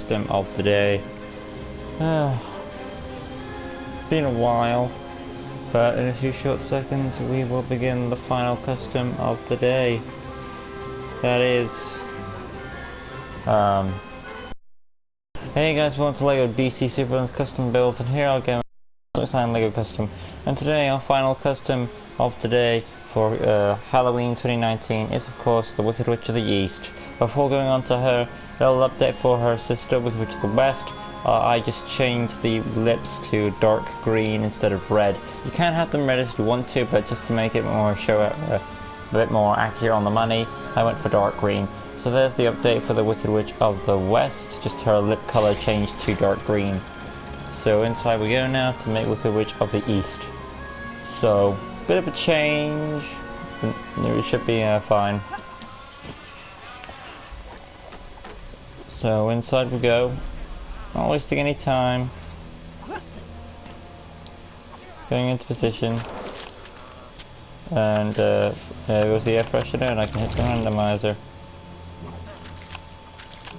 custom of the day. Been a while, but in a few short seconds we will begin the final custom of the day. That is, hey guys, welcome to LEGO DC Supervillains Custom Build, and here I'll go design LEGO Custom. And today our final custom of the day for Halloween 2019 is of course the Wicked Witch of the East. Before going on to her little update for her sister, Wicked Witch of the West, I just changed the lips to dark green instead of red. You can have them red if you want to, but just to make it more a bit more accurate on the money, I went for dark green. So there's the update for the Wicked Witch of the West, just her lip color changed to dark green. So inside we go now to make Wicked Witch of the East. So, bit of a change, but it should be fine. So inside we go, not wasting any time. Going into position. And there goes the air freshener, and I can hit the randomizer.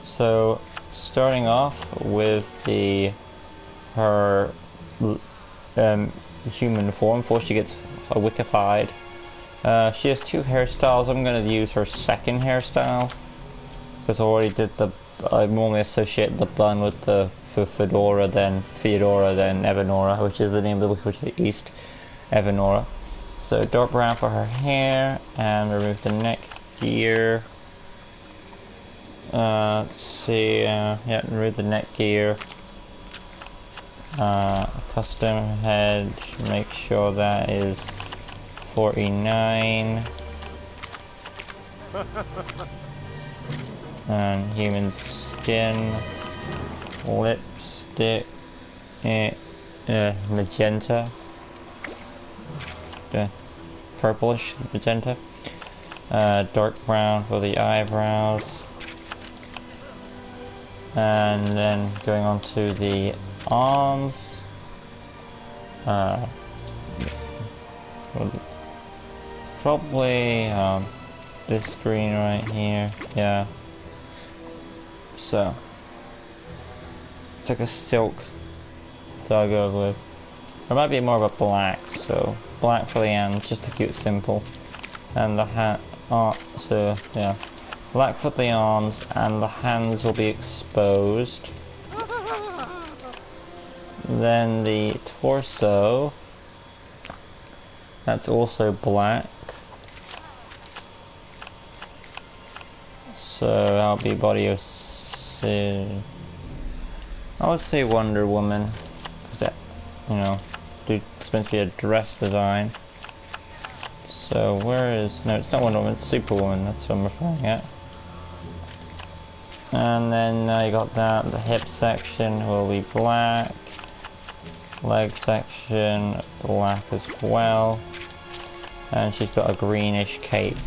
So, starting off with her human form before she gets wickified. She has two hairstyles. I'm going to use her second hairstyle because I already did I normally associate the blonde with the Theodora, then Evanora, which is the name of the Wicked Witch of the East, Evanora. So dark brown for her hair, and remove the neck gear. Let's see, yeah, remove the neck gear. Custom head, make sure that is 49. And human skin, lipstick, magenta, purplish magenta, dark brown for the eyebrows, and then going on to the arms, probably this green right here, yeah. So, it's like a silk to go with. It might be more of a black, so black for the hands, just to keep it simple. And the hat, so yeah, black for the arms, and the hands will be exposed. Then the torso, that's also black. So that'll be body of, I would say Wonder Woman, because that, you know, it's meant to be a dress design. So where is, no, it's not Wonder Woman, it's Superwoman, that's what I'm referring at. And then you got that, the hip section will be black, leg section black as well, and she's got a greenish cape.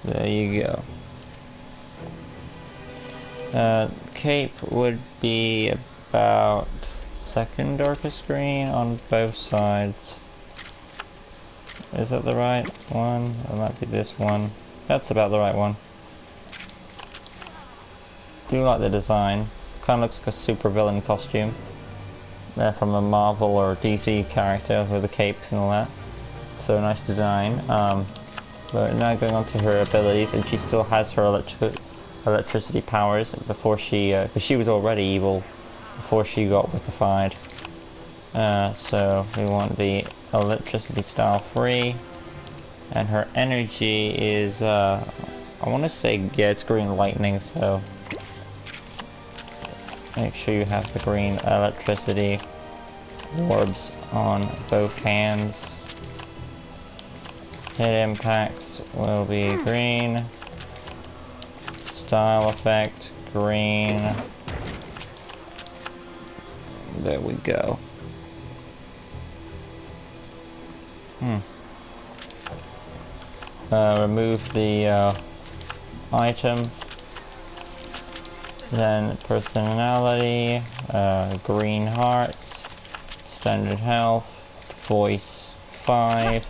There you go. Cape would be about second darkest green on both sides. Is that the right one? It might be this one. That's about the right one. Do like the design. Kind of looks like a super villain costume. From a Marvel or DC character with the capes and all that. So nice design. But now going on to her abilities, and she still has her electricity powers before she, because she was already evil before she got wickified. So we want the electricity style free, and her energy is, I want to say, yeah, it's green lightning, so make sure you have the green electricity orbs on both hands. Hit impacts will be green. Style effect, green. There we go. Remove the item. Then personality, green hearts, standard health, voice 5,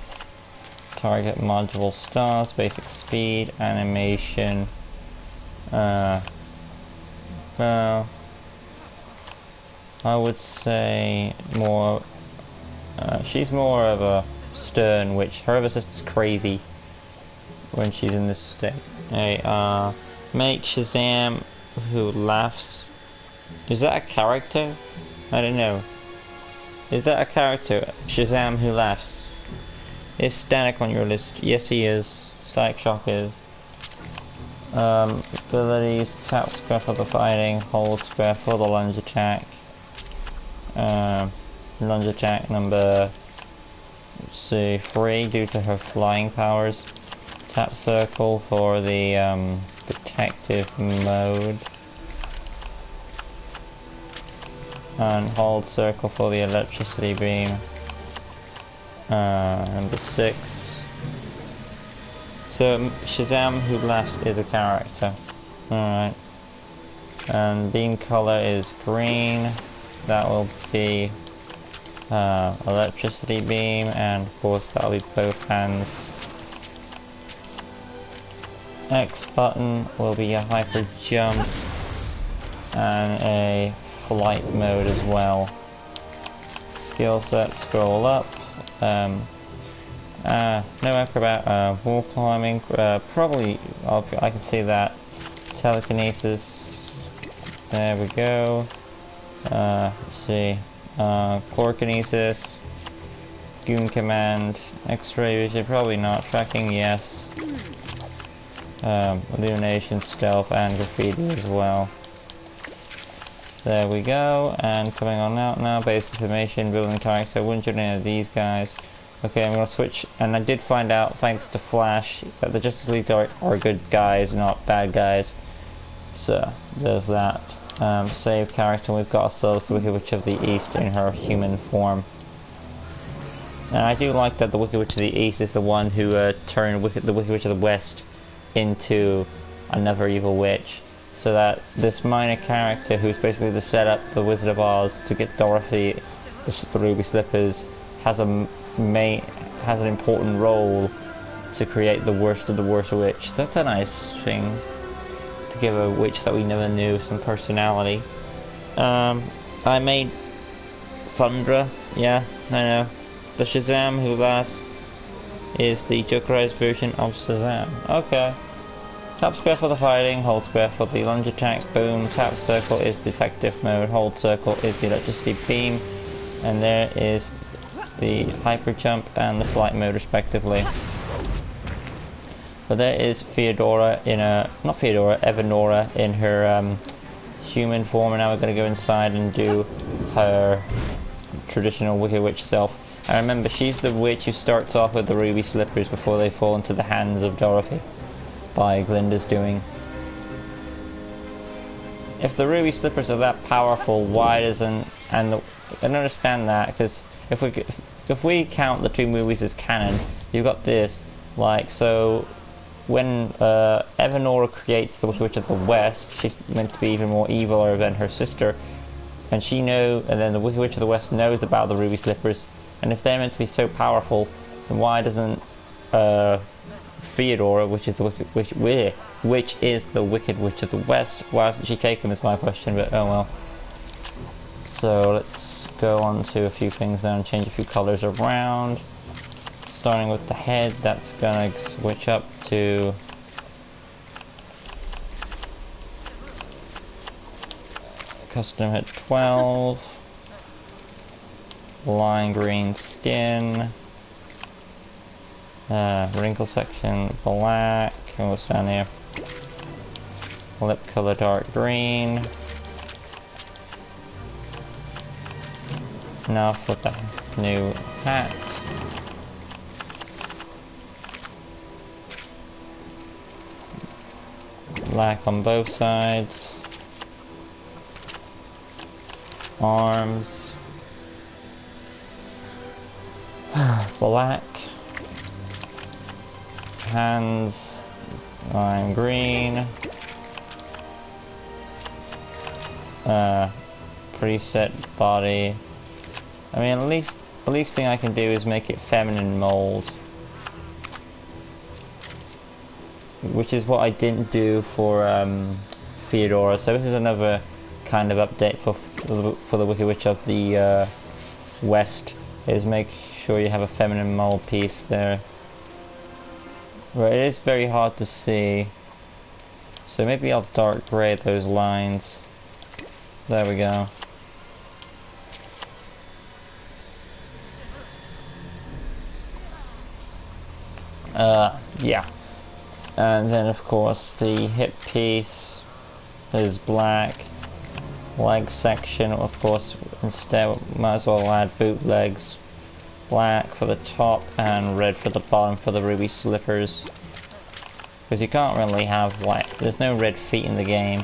target module stars, basic speed, animation. Well, I would say more. She's more of a stern witch. Her other sister's crazy when she's in this state. Hey, make Shazam who laughs. Is that a character? I don't know. Is that a character? Shazam who laughs. Is Static on your list? Yes, he is. Static Shock is. Abilities, tap square for the fighting, hold square for the lunge attack. Lunge attack number, let's see, 3 due to her flying powers. Tap circle for the detective mode. And hold circle for the electricity beam. Number 6. So Shazam who laughs is a character. Alright. And beam color is green. That will be electricity beam, and of course that'll be both hands. X button will be a hyper jump and a flight mode as well. Skill set, scroll up. No acrobat, wall climbing, probably, I can see that. Telekinesis, there we go. Let's see, Chlorokinesis, Goon Command, X-ray vision, probably not. Tracking, yes. Illumination, Stealth, and Graffiti as well. There we go, and coming on out now, basic information, building targets. I wouldn't join any of these guys. Okay, I'm gonna switch, and I did find out, thanks to Flash, that the Justice League are good guys, not bad guys. So, there's that. Save character, we've got ourselves the Wicked Witch of the East in her human form. And I do like that the Wicked Witch of the East is the one who turned the Wicked Witch of the West into another evil witch. So that this minor character, who's basically the setup, the Wizard of Oz, to get Dorothy the Ruby Slippers, has an important role to create the worst of the worst witch. So that's a nice thing, to give a witch that we never knew some personality. I made Thundra, yeah, I know. The Shazam who laughs is the Jokerized version of Shazam. Okay. Tap square for the fighting, hold square for the lunge attack, boom. Tap circle is detective mode, hold circle is the electricity beam, and there is the hyper jump and the flight mode respectively. But there is Theodora in Evanora in her human form, and now we're going to go inside and do her traditional Wicked Witch self. And remember, she's the witch who starts off with the ruby slippers before they fall into the hands of Dorothy by Glinda's doing. If the ruby slippers are that powerful, why doesn't... I don't understand that, because if we count the 2 movies as canon, you've got this, like, so when Evanora creates the Wicked Witch of the West, she's meant to be even more evil than her sister, and then the Wicked Witch of the West knows about the ruby slippers, and if they're meant to be so powerful, then why doesn't Theodora, which is the Wicked Witch of the West, why hasn't she taken is my question, but oh well. So let's go on to a few things now and change a few colors around. Starting with the head, that's gonna switch up to custom at 12. Lime green skin. Wrinkle section black. And what's down here? Lip color dark green. Now for the new hat. Black on both sides. Arms. Black. Hands. Lime green. Preset body. I mean, the least thing I can do is make it feminine mold. which is what I didn't do for Theodora. So this is another kind of update for the Wicked Witch of the West. Is make sure you have a feminine mold piece there. Right, it is very hard to see. So maybe I'll dark grey those lines. There we go. Yeah. And then of course the hip piece is black. Leg section, of course, instead might as well add bootlegs. Black for the top and red for the bottom for the ruby slippers. Because you can't really have white, there's no red feet in the game.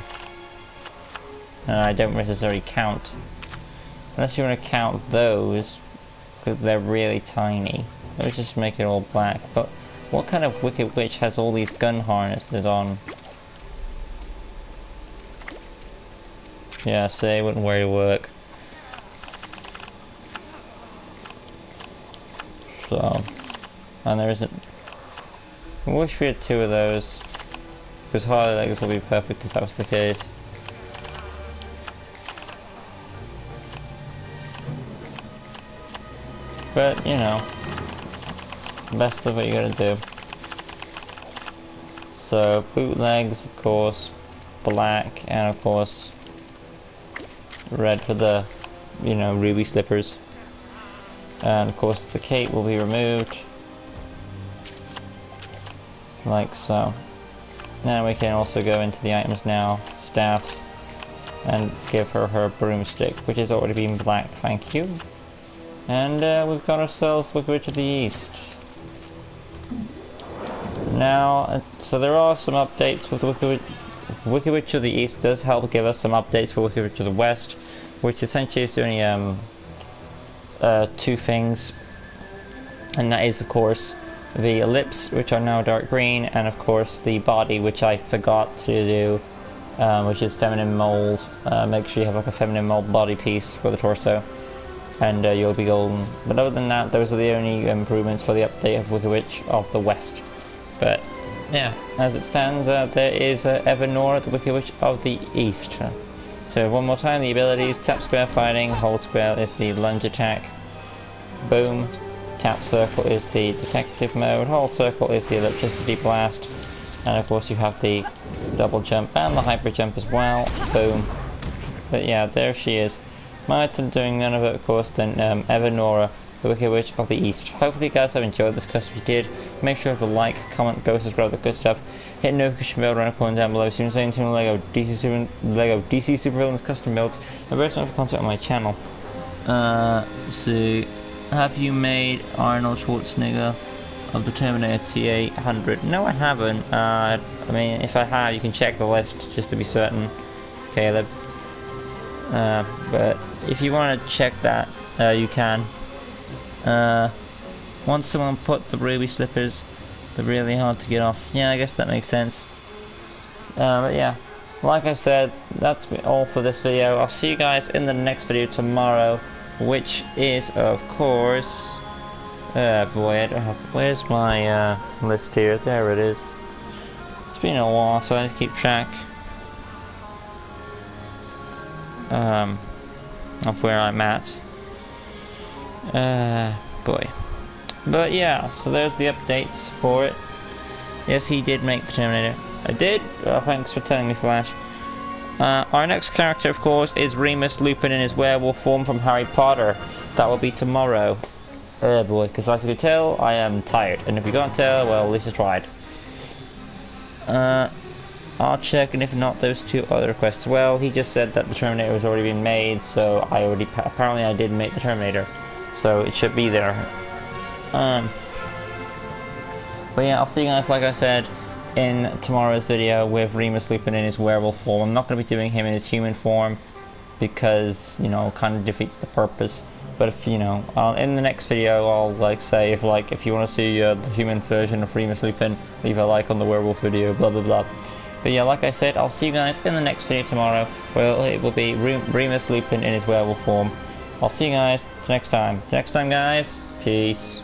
And I don't necessarily count. Unless you want to count those, because they're really tiny. Let's just make it all black. But what kind of Wicked Witch has all these gun harnesses on? Yeah, say it wouldn't really work. So, and there isn't. I wish we had two of those, because Harley legs would be perfect if that was the case. But you know, best of what you gotta do. So bootlegs, of course, black, and of course red for the, you know, ruby slippers. And of course the cape will be removed, like so. Now we can also go into the items now, staffs, and give her her broomstick, which has already been black, thank you. And we've got ourselves the Wicked Witch of the East. Now, so there are some updates with the Wicked Witch of the East. Does help give us some updates for Wicked Witch of the West, which essentially is only two things, and that is of course the lips, which are now dark green, and of course the body, which I forgot to do, which is feminine mold. Make sure you have like a feminine mold body piece for the torso, and you'll be golden. But other than that, those are the only improvements for the update of Wicked Witch of the West. But yeah, as it stands, there is Evernora, the Wicked Witch of the East. So one more time, the abilities: tap square fighting, hold square is the lunge attack, boom, tap circle is the detective mode, hold circle is the electricity blast, and of course you have the double jump and the hyper jump as well, boom. But yeah, there she is. My item doing none of it, of course, then Evernora, the Wicked Witch of the East. Hopefully you guys have enjoyed this custom. If you did, make sure to like, comment, go subscribe, the good stuff. Hit the notification bell around the corner down below so you can stay in tune with Lego DC Supervillains custom builds and various other content on my channel. So, have you made Arnold Schwarzenegger of the Terminator T-800? No, I haven't. I mean, if I have, you can check the list just to be certain, Caleb. But if you want to check that, you can. Once someone put the ruby slippers, they're really hard to get off. Yeah, I guess that makes sense. But yeah, like I said, that's all for this video. I'll see you guys in the next video tomorrow, which is, of course, boy, I don't have, where's my list here? There it is. It's been a while, so I just keep track of where I'm at. Boy. But yeah, so there's the updates for it. Yes, he did make the Terminator. I did? Well, thanks for telling me, Flash. Our next character, of course, is Remus Lupin in his werewolf form from Harry Potter. That will be tomorrow. Oh boy, because as you can tell, I am tired. And if you can't tell, well, at least I tried. I'll check, and if not, those two other requests. Well, he just said that the Terminator has already been made, so apparently I did make the Terminator. So it should be there. But yeah, I'll see you guys, like I said, in tomorrow's video with Remus Lupin in his werewolf form. I'm not going to be doing him in his human form because, you know, kind of defeats the purpose. But if, you know, in the next video, I'll like say if you want to see the human version of Remus Lupin, leave a like on the werewolf video, blah blah blah. But yeah, like I said, I'll see you guys in the next video tomorrow, where it will be Remus Lupin in his werewolf form. I'll see you guys next time. Next time, guys. Peace.